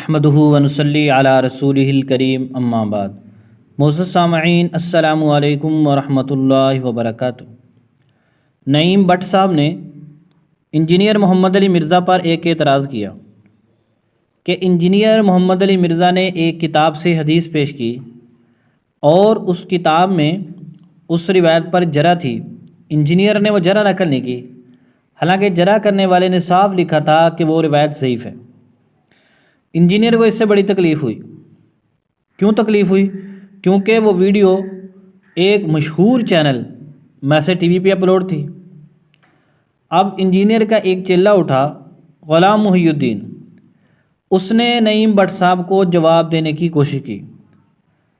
احمدہ ونصلی علی رسولہ الکریم اما بعد۔ معزز سامعین، السلام علیکم ورحمۃ اللہ وبرکاتہ۔ نعیم بٹ صاحب نے انجینئر محمد علی مرزا پر ایک اعتراض کیا کہ انجینئر محمد علی مرزا نے ایک کتاب سے حدیث پیش کی اور اس کتاب میں اس روایت پر جرح تھی۔ انجینئر نے وہ جرح نقل نہیں کی، حالانکہ جرح کرنے والے نے صاف لکھا تھا کہ وہ روایت ضعیف ہے۔ انجینئر کو اس سے بڑی تکلیف ہوئی۔ کیوں تکلیف ہوئی؟ کیونکہ وہ ویڈیو ایک مشہور چینل میسے ٹی وی پہ اپلوڈ تھی۔ اب انجینئر کا ایک چیلا اٹھا، غلام محی الدین، اس نے نعیم بٹ صاحب کو جواب دینے کی کوشش کی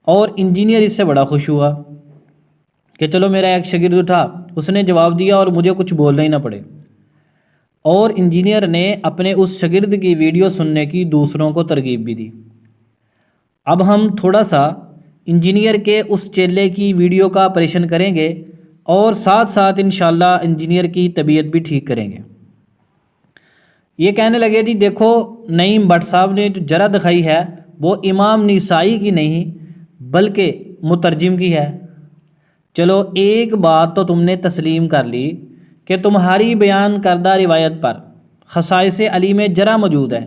اور انجینئر اس سے بڑا خوش ہوا کہ چلو میرا ایک شاگرد اٹھا، اس نے جواب دیا اور مجھے کچھ بولنا ہی نہ پڑے۔ اور انجینئر نے اپنے اس شاگرد کی ویڈیو سننے کی دوسروں کو ترغیب بھی دی۔ اب ہم تھوڑا سا انجینئر کے اس چیلے کی ویڈیو کا آپریشن کریں گے اور ساتھ ساتھ انشاءاللہ انجینئر کی طبیعت بھی ٹھیک کریں گے۔ یہ کہنے لگے جی دیکھو، نعیم بٹ صاحب نے جو جرح دکھائی ہے وہ امام نسائی کی نہیں بلکہ مترجم کی ہے۔ چلو ایک بات تو تم نے تسلیم کر لی کہ تمہاری بیان کردہ روایت پر خصائص علی میں جرح موجود ہے،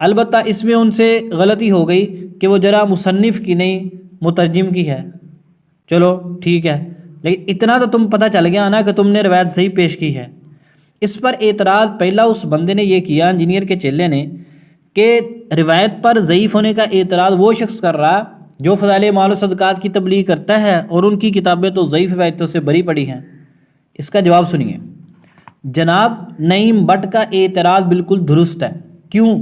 البتہ اس میں ان سے غلطی ہو گئی کہ وہ جرح مصنف کی نہیں مترجم کی ہے۔ چلو ٹھیک ہے، لیکن اتنا تو تم پتہ چل گیا نا کہ تم نے روایت صحیح پیش کی ہے۔ اس پر اعتراض پہلا اس بندے نے یہ کیا، انجینئر کے چیلے نے، کہ روایت پر ضعیف ہونے کا اعتراض وہ شخص کر رہا جو فضائل اعمال و صدقات کی تبلیغ کرتا ہے اور ان کی کتابیں تو ضعیف روایتوں سے بری پڑی ہیں۔ اس کا جواب سنیے۔ جناب نعیم بٹ کا اعتراض بالکل درست ہے۔ کیوں؟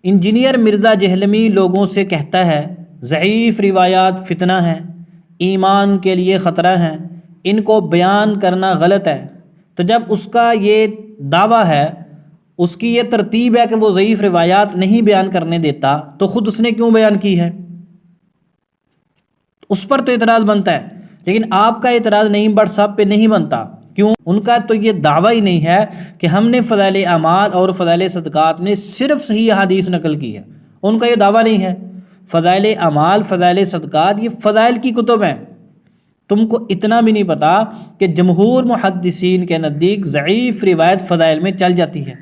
انجینئر مرزا جہلمی لوگوں سے کہتا ہے ضعیف روایات فتنہ ہیں، ایمان کے لیے خطرہ ہیں، ان کو بیان کرنا غلط ہے۔ تو جب اس کا یہ دعویٰ ہے، اس کی یہ ترتیب ہے کہ وہ ضعیف روایات نہیں بیان کرنے دیتا، تو خود اس نے کیوں بیان کی ہے؟ اس پر تو اعتراض بنتا ہے، لیکن آپ کا اعتراض نعیم بٹ صاحب پہ نہیں بنتا۔ کیوں؟ ان کا تو یہ دعویٰ ہی نہیں ہے کہ ہم نے فضائل اعمال اور فضائل صدقات میں صرف صحیح احادیث نقل کی ہے، ان کا یہ دعویٰ نہیں ہے۔ فضائل اعمال، فضائل صدقات، یہ فضائل کی کتب ہیں۔ تم کو اتنا بھی نہیں پتا کہ جمہور محدثین کے نزدیک ضعیف روایت فضائل میں چل جاتی ہے،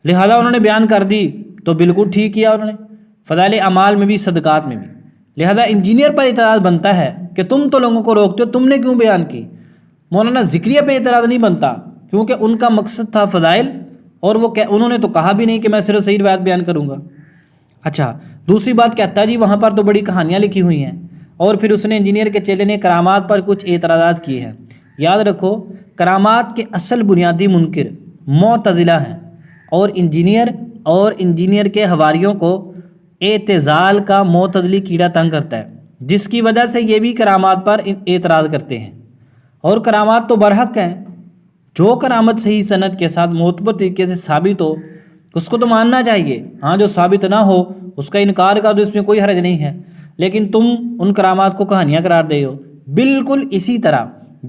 لہذا انہوں نے بیان کر دی تو بالکل ٹھیک کیا انہوں نے، فضائل اعمال میں بھی صدقات میں بھی۔ لہذا انجینئر پر اعتراض بنتا ہے کہ تم تو لوگوں کو روکتے ہو، تم نے کیوں بیان کی؟ مولانا ذکریہ پہ اعتراض نہیں بنتا، کیونکہ ان کا مقصد تھا فضائل، اور وہ انہوں نے تو کہا بھی نہیں کہ میں صرف صحیح روایت بیان کروں گا۔ اچھا، دوسری بات کہتا ہے جی وہاں پر تو بڑی کہانیاں لکھی ہوئی ہیں، اور پھر اس نے انجینئر کے چیلے نے کرامات پر کچھ اعتراضات کیے ہیں۔ یاد رکھو، کرامات کے اصل بنیادی منکر معتزلہ ہیں، اور انجینئر کے حواریوں کو اعتزال کا معتزلی کیڑا تنگ کرتا ہے، جس کی وجہ سے یہ بھی کرامات پر اعتراض کرتے ہیں۔ اور کرامات تو برحق ہیں، جو کرامت صحیح سند کے ساتھ معتبر طریقے سے ثابت ہو اس کو تو ماننا چاہیے، ہاں جو ثابت نہ ہو اس کا انکار کا تو اس میں کوئی حرج نہیں ہے، لیکن تم ان کرامات کو کہانیاں قرار دے ہو۔ بالکل اسی طرح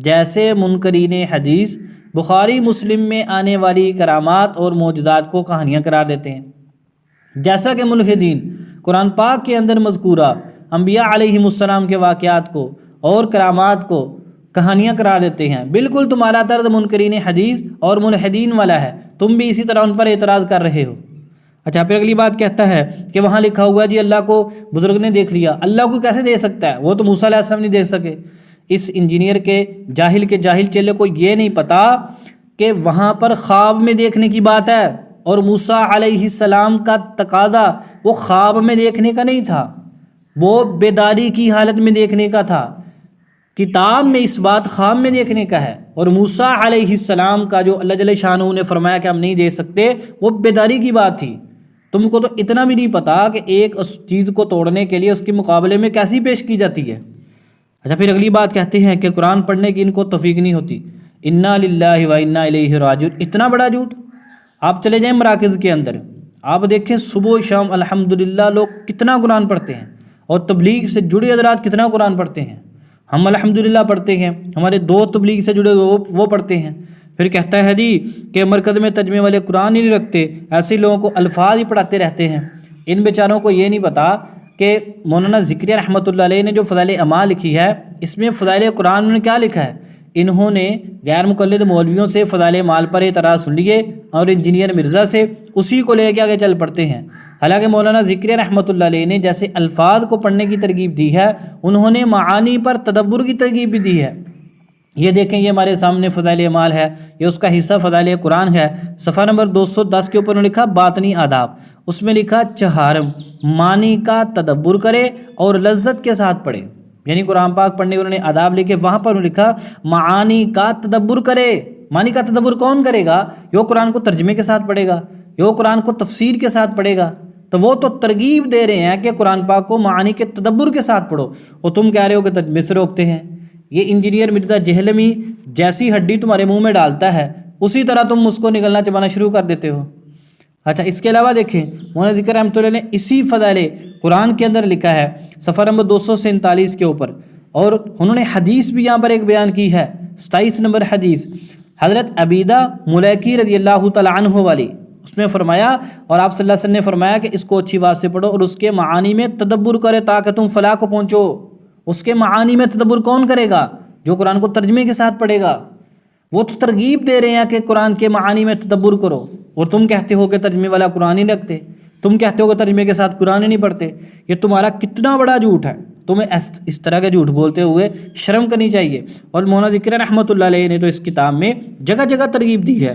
جیسے منکرین حدیث بخاری مسلم میں آنے والی کرامات اور معجزات کو کہانیاں قرار دیتے ہیں، جیسا کہ ملحدین قرآن پاک کے اندر مذکورہ انبیاء علیہم السلام کے واقعات کو اور کرامات کو کہانیاں قرار دیتے ہیں۔ بالکل تمہارا طرز منکرین حدیث اور ملحدین والا ہے، تم بھی اسی طرح ان پر اعتراض کر رہے ہو۔ اچھا، پھر اگلی بات کہتا ہے کہ وہاں لکھا ہوا جی اللہ کو بزرگ نے دیکھ لیا۔ اللہ کو کیسے دیکھ سکتا ہے؟ وہ تو موسیٰ علیہ السلام نہیں دیکھ سکے۔ اس انجینئر کے جاہل چیلے کو یہ نہیں پتا کہ وہاں پر خواب میں دیکھنے کی بات ہے، اور موسیٰ علیہ السلام کا تقاضا وہ خواب میں دیکھنے کا نہیں تھا، وہ بیداری کی حالت میں دیکھنے کا تھا۔ کتاب میں اس بات خواب میں دیکھنے کا ہے، اور موسیٰ علیہ السلام کا جو اللہ جل شانہ نے فرمایا کہ ہم نہیں دیکھ سکتے، وہ بیداری کی بات تھی۔ تم کو تو اتنا بھی نہیں پتا کہ ایک اس چیز کو توڑنے کے لیے اس کے مقابلے میں کیسی پیش کی جاتی ہے۔ اچھا، پھر اگلی بات کہتے ہیں کہ قرآن پڑھنے کی ان کو توفیق نہیں ہوتی۔ انا للہ و انا الیہ راجعون، اتنا بڑا جھوٹ۔ آپ چلے جائیں مراکز کے اندر، آپ دیکھیں صبح و شام الحمدللہ لوگ کتنا قرآن پڑھتے ہیں، اور تبلیغ سے جڑے حضرات کتنا قرآن پڑھتے ہیں۔ ہم الحمدللہ پڑھتے ہیں، ہمارے دو تبلیغ سے جڑے ہوئے وہ پڑھتے ہیں، پھر کہتا ہے جی کہ مرکز میں ترجمے والے قرآن ہی نہیں رکھتے، ایسے لوگوں کو الفاظ ہی پڑھاتے رہتے ہیں۔ ان بیچاروں کو یہ نہیں پتا کہ مولانا ذکریہ رحمۃ اللہ علیہ نے جو فضائل اعمال لکھی ہے، اس میں فضائل قرآن نے کیا لکھا ہے؟ انہوں نے غیر مقلد مولویوں سے فضائل اعمال پر اعتراض سن لیے اور انجینئر مرزا سے اسی کو لے کے آگے چل پڑتے ہیں۔ حالانکہ مولانا ذکریہ رحمۃ اللہ علیہ نے جیسے الفاظ کو پڑھنے کی ترغیب دی ہے، انہوں نے معانی پر تدبر کی ترغیب بھی دی ہے۔ یہ دیکھیں، یہ ہمارے سامنے فضائل اعمال ہے، یہ اس کا حصہ فضائل قرآن ہے۔ صفحہ نمبر 210 کے اوپر لکھا باطنی آداب، اس میں لکھا چہارم معنی کا تدبر کرے اور لذت کے ساتھ پڑھے، یعنی قرآن پاک پڑھنے کے انہوں نے آداب لکھے، وہاں پر لکھا معانی کا تدبر کرے۔ معنی کا تدبر کون کرے گا؟ جو قرآن کو ترجمے کے ساتھ پڑھے گا، جو قرآن کو تفسیر کے ساتھ پڑھے گا۔ تو وہ تو ترغیب دے رہے ہیں کہ قرآن پاک کو معانی کے تدبر کے ساتھ پڑھو، اور تم کہہ رہے ہو کہ ترجمے سے روکتے ہیں۔ یہ انجینئر مرزا جہلمی جیسی ہڈی تمہارے منہ میں ڈالتا ہے، اسی طرح تم اس کو نگلنا چبانا شروع کر دیتے ہو۔ اچھا، اس کے علاوہ دیکھیں مولانا ذکر رحمۃ اللہ نے اسی فضائل قرآن کے اندر لکھا ہے صفحہ نمبر 247 کے اوپر، اور انہوں نے حدیث بھی یہاں پر ایک بیان کی ہے، 27 نمبر حدیث حضرت عبیدہ ملیکی رضی اللہ تعالیٰ عنہ والی، اس میں فرمایا، اور آپ صلی اللہ علیہ وسلم نے فرمایا کہ اس کو اچھی بات سے پڑھو اور اس کے معانی میں تدبر کرے تاکہ تم فلاح کو پہنچو۔ اس کے معانی میں تدبر کون کرے گا؟ جو قرآن کو ترجمے کے ساتھ پڑھے گا۔ وہ تو ترغیب دے رہے ہیں کہ قرآن کے معانی میں تدبر کرو، اور تم کہتے ہو کہ ترجمے والا قرآن ہی رکھتے، تم کہتے ہو کہ ترجمے کے ساتھ قرآن ہی نہیں پڑھتے۔ یہ تمہارا کتنا بڑا جھوٹ ہے، تمہیں اس طرح کے جھوٹ بولتے ہوئے شرم کرنی چاہیے۔ اور مولانا ذکریہ رحمۃ اللہ علیہ نے تو اس کتاب میں جگہ جگہ ترغیب دی ہے۔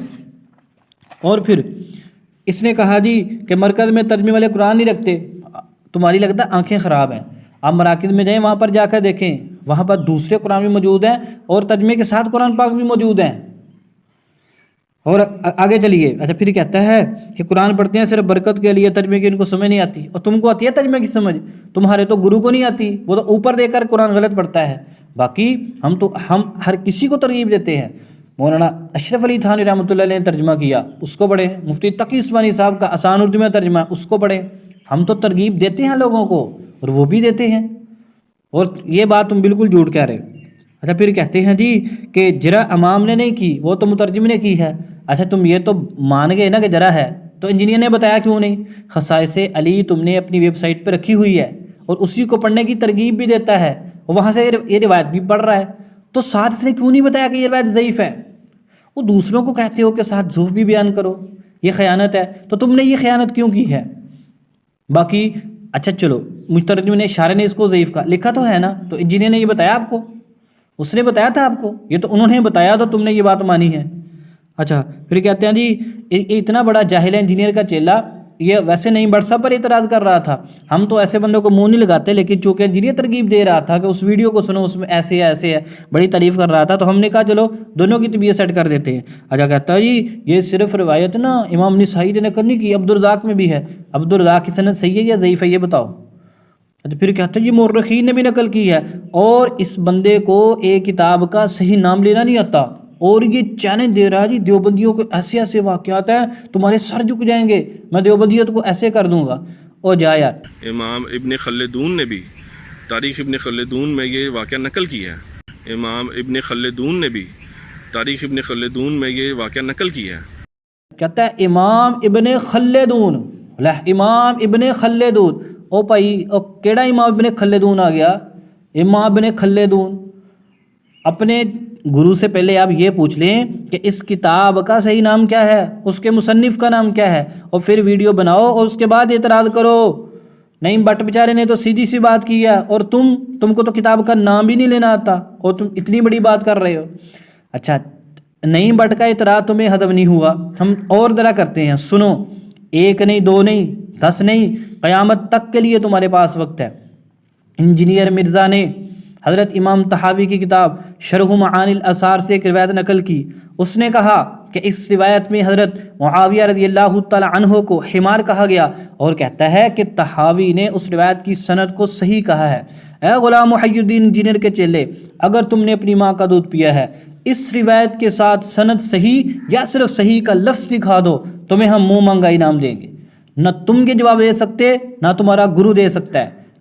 اور پھر اس نے کہا جی کہ مرکز میں ترجمے والے قرآن نہیں رکھتے، تمہاری لگتا ہے آنکھیں خراب ہیں، آپ مراکز میں جائیں، وہاں پر جا کر دیکھیں، وہاں پر دوسرے قرآن بھی موجود ہیں اور ترجمے کے ساتھ قرآن پاک بھی موجود ہیں۔ اور آگے چلیے، اچھا پھر کہتا ہے کہ قرآن پڑھتے ہیں صرف برکت کے لیے، ترجمے کی ان کو سمجھ نہیں آتی، اور تم کو آتی ہے ترجمے کی سمجھ، تمہارے تو گرو کو نہیں آتی، وہ تو اوپر دے کر قرآن غلط پڑھتا ہے۔ باقی ہم ہر کسی کو ترغیب دیتے ہیں۔ مولانا اشرف علی تھانوی رحمۃ اللہ علیہ نے ترجمہ کیا، اس کو پڑھیں۔ مفتی تقی عثمانی صاحب کا آسان اردو میں ترجمہ، اس کو پڑھیں۔ ہم تو ترغیب دیتے ہیں لوگوں کو، اور وہ بھی دیتے ہیں، اور یہ بات تم بالکل جھوٹ کہہ رہے ہو۔ اچھا پھر کہتے ہیں جی کہ جرا امام نے نہیں کی، وہ تو مترجم نے کی ہے۔ اچھا تم یہ تو مان گئے نا کہ جرا ہے، تو انجینئر نے بتایا کیوں نہیں؟ خصائص علی تم نے اپنی ویب سائٹ پہ رکھی ہوئی ہے، اور اسی کو پڑھنے کی ترغیب بھی دیتا ہے، اور وہاں سے یہ روایت بھی پڑھ رہا ہے، تو ساتھ اس نے کیوں نہیں بتایا کہ یہ روایت ضعیف ہے؟ وہ دوسروں کو کہتے ہو کہ ساتھ ضعف بھی بیان کرو، یہ خیانت ہے، تو تم نے یہ خیانت کیوں کی ہے؟ باقی اچھا چلو، مترجم نے شارح نے اس کو ضعیف کہا، لکھا تو ہے نا، تو انجینئر نے یہ بتایا آپ کو؟ اس نے بتایا تھا آپ کو؟ یہ تو انہوں نے بتایا تو تم نے یہ بات مانی ہے۔ اچھا پھر کہتے ہیں جی اتنا بڑا جاہل ہے انجینئر کا چیلا، یہ ویسے نہیں بٹ سب پر اعتراض کر رہا تھا، ہم تو ایسے بندوں کو منہ نہیں لگاتے، لیکن چونکہ انجینئر ترغیب دے رہا تھا کہ اس ویڈیو کو سنو، اس میں ایسے ہے، بڑی تعریف کر رہا تھا، تو ہم نے کہا چلو دونوں کی طبیعت سیٹ کر دیتے ہیں۔ اچھا کہتا ہے جی یہ صرف روایت نا امام نسائی نے نقل نہیں کی، عبدالرزاق میں بھی ہے، عبدالرزاق کی سند صحیح ہے یا ضعیف ہے یہ بتاؤ؟ پھر کہتے ہیں یہ مورخین نے بھی نقل کی ہے، اور اس بندے کو ایک کتاب کا صحیح نام لینا نہیں آتا، اور یہ چیلنج دے رہا ہے جی دیوبندیوں کو ایسے ایسے واقعات ہیں تمہارے سر جھک جائیں گے، میں دیوبندیت کو ایسے کر دوں گا۔ او جا یار۔ امام ابن خلدون نے بھی تاریخ ابن خلدون میں یہ واقعہ نقل کیا ہے، امام ابن خلدون نے بھی تاریخ ابن خلدون میں یہ واقعہ نقل کیا ہے۔ کہتا ہے امام ابن خلدون، امام ابن خلدون، او بھائی او کیڑا امام ابن خلدون آ گیا؟ امام ابن خلدون، اپنے گرو سے پہلے آپ یہ پوچھ لیں کہ اس کتاب کا صحیح نام کیا ہے، اس کے مصنف کا نام کیا ہے، اور پھر ویڈیو بناؤ اور اس کے بعد اعتراض کرو۔ نہیں بٹ بیچارے نے تو سیدھی سی بات کی ہے، اور تم کو تو کتاب کا نام بھی نہیں لینا آتا، اور تم اتنی بڑی بات کر رہے ہو۔ اچھا نہیں بٹ کا اعتراض تمہیں ہضم نہیں ہوا، ہم اور ذرا کرتے ہیں، سنو، 1 نہیں 2 نہیں 10 نہیں، قیامت تک کے لیے تمہارے پاس وقت ہے۔ انجینئر مرزا نے حضرت امام طحاوی کی کتاب شرح معانی الاثار سے ایک روایت نقل کی، اس نے کہا کہ اس روایت میں حضرت معاویہ رضی اللہ تعالی عنہ کو حمار کہا گیا، اور کہتا ہے کہ طحاوی نے اس روایت کی سند کو صحیح کہا ہے۔ اے غلام محی الدین انجینئر کے چیلے، اگر تم نے اپنی ماں کا دودھ پیا ہے، اس روایت کے ساتھ سند صحیح یا صرف صحیح کا لفظ دکھا دو، تمہیں ہم منہ مانگا انعام دیں گے۔ نہ تم کے جواب دے سکتے، نہ تمہارا گرو دے سکتا ہے،